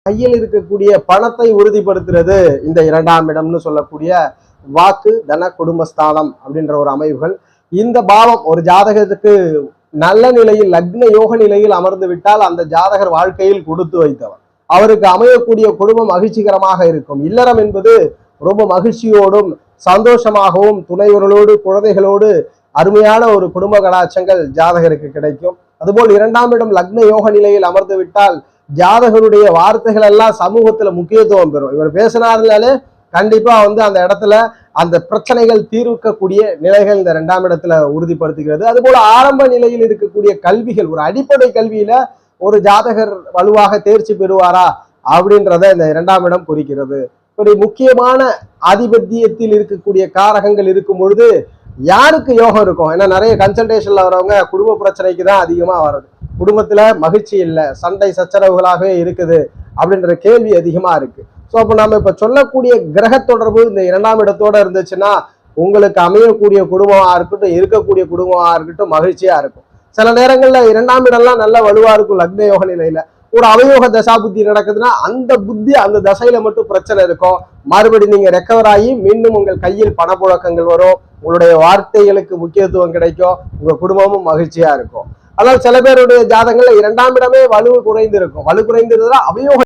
கையில் இருக்கக்கூடிய பணத்தை உறுதிப்படுத்துறது இந்த 2ஆம் இடம்னு சொல்லக்கூடிய வாக்கு தன குடும்பஸ்தானம் அப்படின்ற ஒரு அமைவுகள். இந்த பாவம் ஒரு ஜாதகத்துக்கு நல்ல நிலையில் லக்ன யோக நிலையில் அமர்ந்து விட்டால் அந்த ஜாதகர் வாழ்க்கையில் கொடுத்து வைத்தவர். அவருக்கு அமையக்கூடிய குடும்பம் மகிழ்ச்சிகரமாக இருக்கும். இல்லறம் என்பது ரொம்ப மகிழ்ச்சியோடும் சந்தோஷமாகவும் துணைவர்களோடு குழந்தைகளோடு அருமையான ஒரு குடும்ப கலாச்சங்கள் ஜாதகருக்கு கிடைக்கும். அதுபோல் 2ஆம் இடம் லக்ன யோக நிலையில் அமர்ந்து விட்டால் ஜாதகருடைய வார்த்தைகள் எல்லாம் சமூகத்துல முக்கியத்துவம் பெறும். இவர் பேசினார்னாலே கண்டிப்பா அந்த இடத்துல அந்த பிரச்சனைகள் தீர்க்கக்கூடிய நிலைகள் இந்த 2ஆம் இடத்துல உறுதிப்படுத்துகிறது. அதுபோல ஆரம்ப நிலையில் இருக்கக்கூடிய கல்விகள், ஒரு அடிப்படை கல்வியில ஒரு ஜாதகர் வலுவாக தேர்ச்சி பெறுவாரா அப்படின்றத இந்த 2ஆம் இடம் குறிக்கிறது. இப்படி முக்கியமான ஆதிபத்தியத்தில் இருக்கக்கூடிய காரகங்கள் இருக்கும் பொழுது யாருக்கு யோகம் இருக்கும்? ஏன்னா நிறைய கன்சல்டேஷன்ல வரவங்க குடும்ப பிரச்சனைக்கு தான் அதிகமா வர்றது. குடும்பத்துல மகிழ்ச்சி இல்லை, சண்டை சச்சரவுகளாகவே இருக்குது அப்படின்ற கேள்வி அதிகமா இருக்கு. ஸோ அப்போ நம்ம இப்ப சொல்லக்கூடிய கிரக தொடர்பு இந்த 2ஆம் இடத்தோட இருந்துச்சுன்னா உங்களுக்கு அமையக்கூடிய குடும்பமா இருக்கட்டும், இருக்கக்கூடிய குடும்பமா இருக்கட்டும் மகிழ்ச்சியா இருக்கும். சில நேரங்கள்ல 2ஆம் இடம்லாம் நல்ல வலுவா இருக்கும் லக்ன யோக நிலையில. ஒரு அவயோக தசா புத்தி நடக்குதுன்னா அந்த புத்தி அந்த தசையில மட்டும் பிரச்சனை இருக்கும். மறுபடி நீங்க ரெக்கவர் ஆகி மீண்டும் உங்கள் கையில் பணப்புழக்கங்கள் வரும், உங்களுடைய வார்த்தைகளுக்கு முக்கியத்துவம் கிடைக்கும், உங்க குடும்பமும் மகிழ்ச்சியா இருக்கும். ஆனால் சில பேருடைய ஜாதகங்கள்ல 2ஆம் இடமே வலு குறைந்து இருக்கும். வலு குறைந்திருந்தா அவயோக